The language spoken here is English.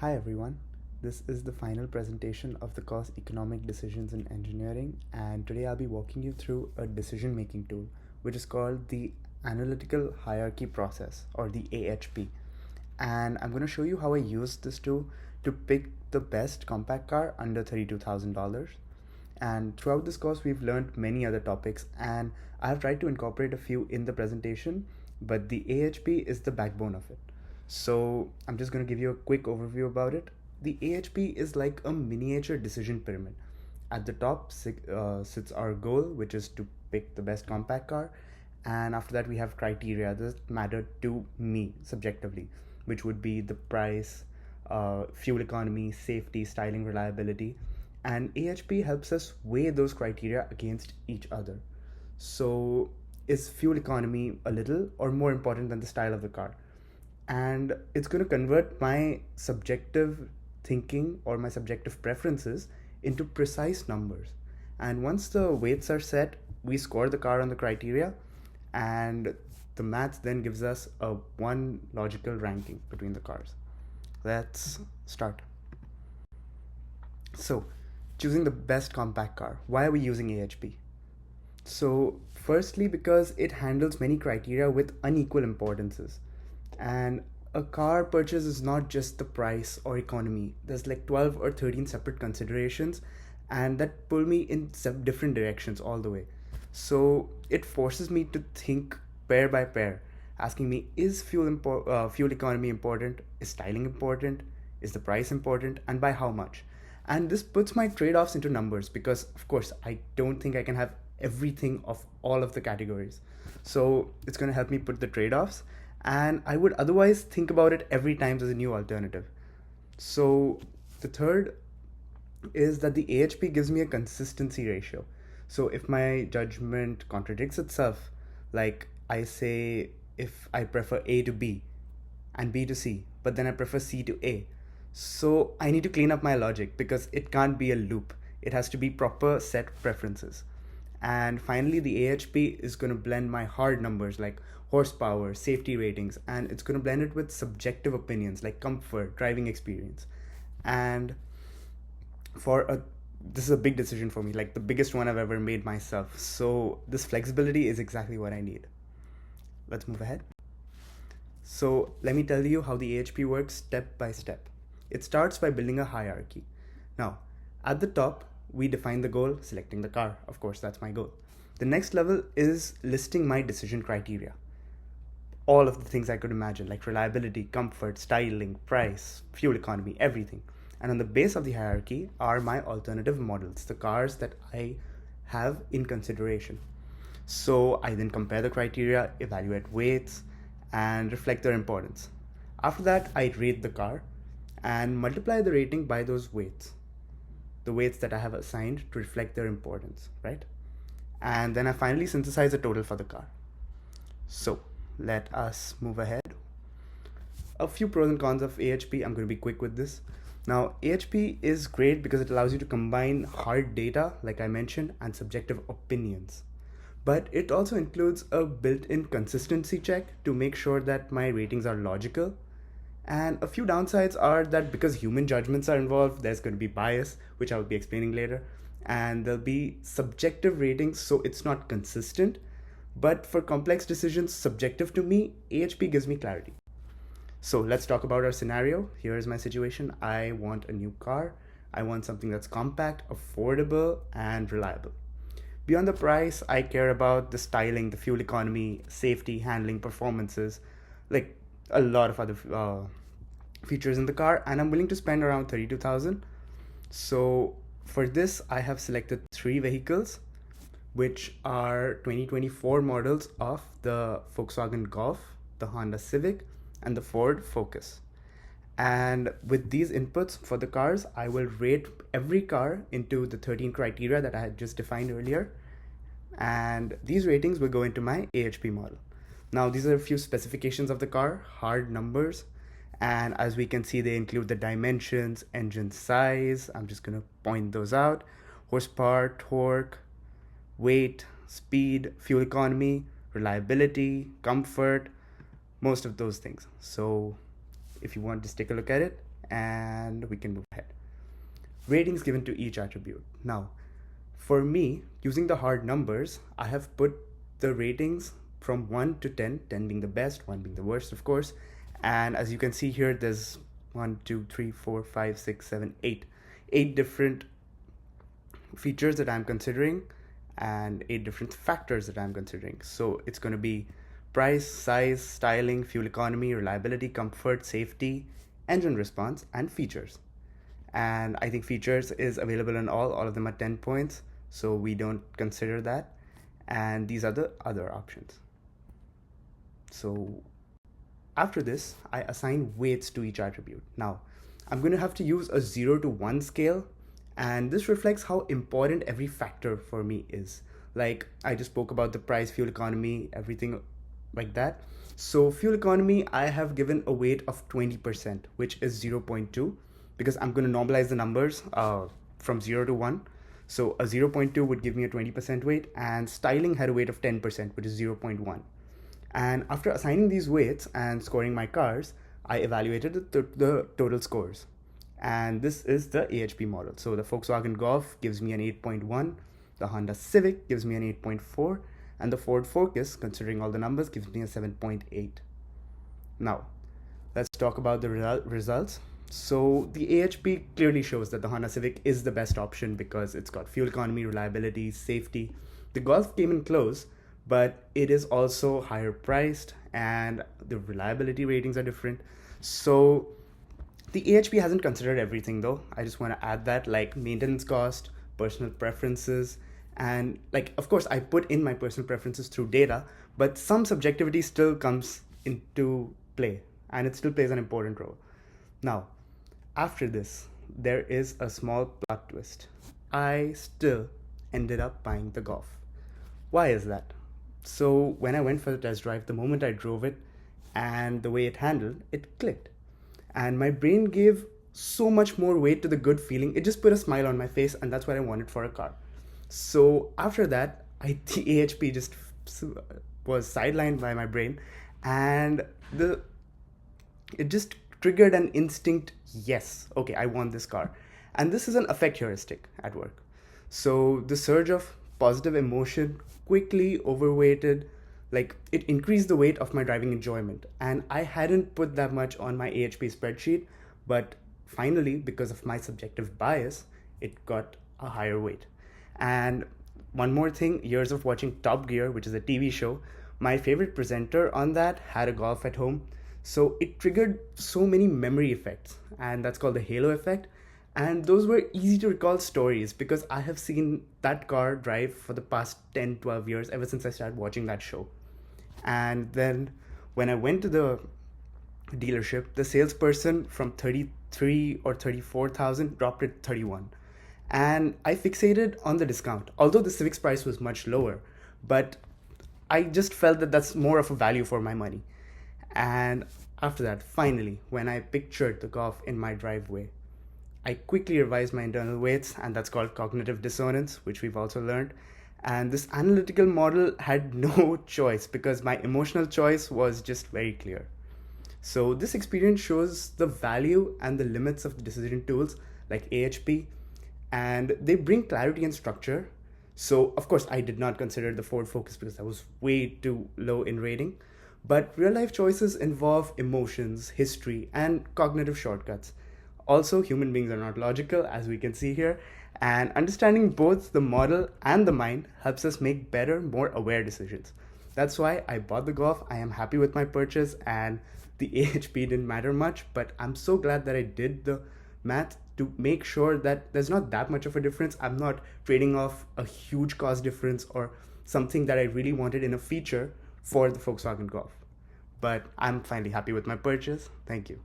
Hi everyone, this is the final presentation of the course Economic Decisions in Engineering, and today I'll be walking you through a decision making tool which is called the Analytical Hierarchy Process, or the AHP. And I'm going to show you how I use this tool to pick the best compact car under $32,000. And throughout this course, we've learned many other topics, and I have tried to incorporate a few in the presentation, but the AHP is the backbone of it. So I'm just going to give you a quick overview about it. The AHP is like a miniature decision pyramid. At the top sits our goal, which is to pick the best compact car. And after that, we have criteria that matter to me subjectively, which would be the price, fuel economy, safety, styling, reliability. And AHP helps us weigh those criteria against each other. So, is fuel economy a little or more important than the style of the car? And it's going to convert my subjective thinking or my subjective preferences into precise numbers. And once the weights are set, we score the car on the criteria, and the maths then gives us a one logical ranking between the cars. Let's start. So, choosing the best compact car. Why are we using AHP? So, firstly, because it handles many criteria with unequal importances. And a car purchase is not just the price or economy. There's like 12 or 13 separate considerations, and that pull me in different directions all the way. So, it forces me to think pair by pair, asking me, is fuel economy important? Is styling important? Is the price important? And by how much? And this puts my trade-offs into numbers because, of course, I don't think I can have everything of all of the categories. So it's going to help me put the trade-offs, and I would otherwise think about it every time there's a new alternative. So the third is that the AHP gives me a consistency ratio. So if my judgment contradicts itself, like I say if I prefer A to B and B to C, but then I prefer C to A, so I need to clean up my logic because it can't be a loop. It has to be proper set preferences. And finally, the AHP is going to blend my hard numbers like horsepower, safety ratings, and it's going to blend it with subjective opinions like comfort, driving experience. And this is a big decision for me, like the biggest one I've ever made myself. So this flexibility is exactly what I need. Let's move ahead. So let me tell you how the AHP works step by step. It starts by building a hierarchy. Now, at the top, we define the goal, selecting the car. Of course, that's my goal. The next level is listing my decision criteria. All of the things I could imagine, like reliability, comfort, styling, price, fuel economy, everything. And on the base of the hierarchy are my alternative models, the cars that I have in consideration. So I then compare the criteria, evaluate weights, and reflect their importance. After that, I rate the car and multiply the rating by those weights, the weights that I have assigned to reflect their importance, right? And then I finally synthesize a total for the car. So let us move ahead. A few pros and cons of AHP. I'm going to be quick with this. Now, AHP is great because it allows you to combine hard data, like I mentioned, and subjective opinions. But it also includes a built-in consistency check to make sure that my ratings are logical. And a few downsides are that because human judgments are involved, there's going to be bias, which I'll be explaining later. And there'll be subjective ratings, so it's not consistent. But for complex decisions subjective to me, AHP gives me clarity. So let's talk about our scenario. Here is my situation. I want a new car. I want something that's compact, affordable, and reliable. Beyond the price, I care about the styling, the fuel economy, safety, handling, performances, like a lot of other features in the car, and I'm willing to spend around 32,000. So for this, I have selected three vehicles, which are 2024 models of the Volkswagen Golf, the Honda Civic, and the Ford Focus. And with these inputs for the cars, I will rate every car into the 13 criteria that I had just defined earlier. And these ratings will go into my AHP model. Now, these are a few specifications of the car, hard numbers. And as we can see, they include the dimensions, engine size. I'm just going to point those out. Horsepower, torque, weight, speed, fuel economy, reliability, comfort, most of those things. So if you want, just take a look at it and we can move ahead. Ratings given to each attribute. Now, for me, using the hard numbers, I have put the ratings from 1 to 10, 10 being the best, 1 being the worst, of course. And as you can see here, there's 1, 2, 3, 4, 5, 6, 7, 8. 8 different features that I'm considering and 8 different factors that I'm considering. So it's going to be price, size, styling, fuel economy, reliability, comfort, safety, engine response, and features. And I think features is available in all of them are 10 points, so we don't consider that. And these are the other options. So after this, I assign weights to each attribute. Now, I'm going to have to use a 0 to 1 scale, and this reflects how important every factor for me is. Like I just spoke about the price, fuel economy, everything like that. So fuel economy, I have given a weight of 20%, which is 0.2, because I'm going to normalize the numbers from 0 to 1. So a 0.2 would give me a 20% weight, and styling had a weight of 10%, which is 0.1. And after assigning these weights and scoring my cars, I evaluated the total scores. And this is the AHP model. So the Volkswagen Golf gives me an 8.1, the Honda Civic gives me an 8.4, and the Ford Focus, considering all the numbers, gives me a 7.8. Now, let's talk about the results. So the AHP clearly shows that the Honda Civic is the best option because it's got fuel economy, reliability, safety. The Golf came in close, but it is also higher priced and the reliability ratings are different. So the AHP hasn't considered everything though. I just want to add that, like maintenance cost, personal preferences, and like, of course, I put in my personal preferences through data, but some subjectivity still comes into play and it still plays an important role. Now, after this, there is a small plot twist. I still ended up buying the Golf. Why is that? So when I went for the test drive, the moment I drove it and the way it handled, it clicked. And my brain gave so much more weight to the good feeling. It just put a smile on my face, and that's what I wanted for a car. So after that, the AHP just was sidelined by my brain, and it just triggered an instinct, yes, okay, I want this car. And this is an affect heuristic at work. So the surge of positive emotion quickly overweighted, like it increased the weight of my driving enjoyment. And I hadn't put that much on my AHP spreadsheet, but finally, because of my subjective bias, it got a higher weight. And one more thing, years of watching Top Gear, which is a TV show, my favorite presenter on that had a Golf at home. So it triggered so many memory effects, and that's called the halo effect. And those were easy to recall stories because I have seen that car drive for the past 10, 12 years, ever since I started watching that show. And then when I went to the dealership, the salesperson from 33 or 34,000 dropped it 31. And I fixated on the discount, although the Civic's price was much lower, but I just felt that that's more of a value for my money. And after that, finally, when I pictured the Golf in my driveway, I quickly revised my internal weights, and that's called cognitive dissonance, which we've also learned. And this analytical model had no choice because my emotional choice was just very clear. So this experience shows the value and the limits of decision tools like AHP, and they bring clarity and structure. So of course, I did not consider the Ford Focus because that was way too low in rating. But real life choices involve emotions, history, and cognitive shortcuts. Also, human beings are not logical, as we can see here, and understanding both the model and the mind helps us make better, more aware decisions. That's why I bought the Golf. I am happy with my purchase, and the AHP didn't matter much, but I'm so glad that I did the math to make sure that there's not that much of a difference. I'm not trading off a huge cost difference or something that I really wanted in a feature for the Volkswagen Golf. But I'm finally happy with my purchase. Thank you.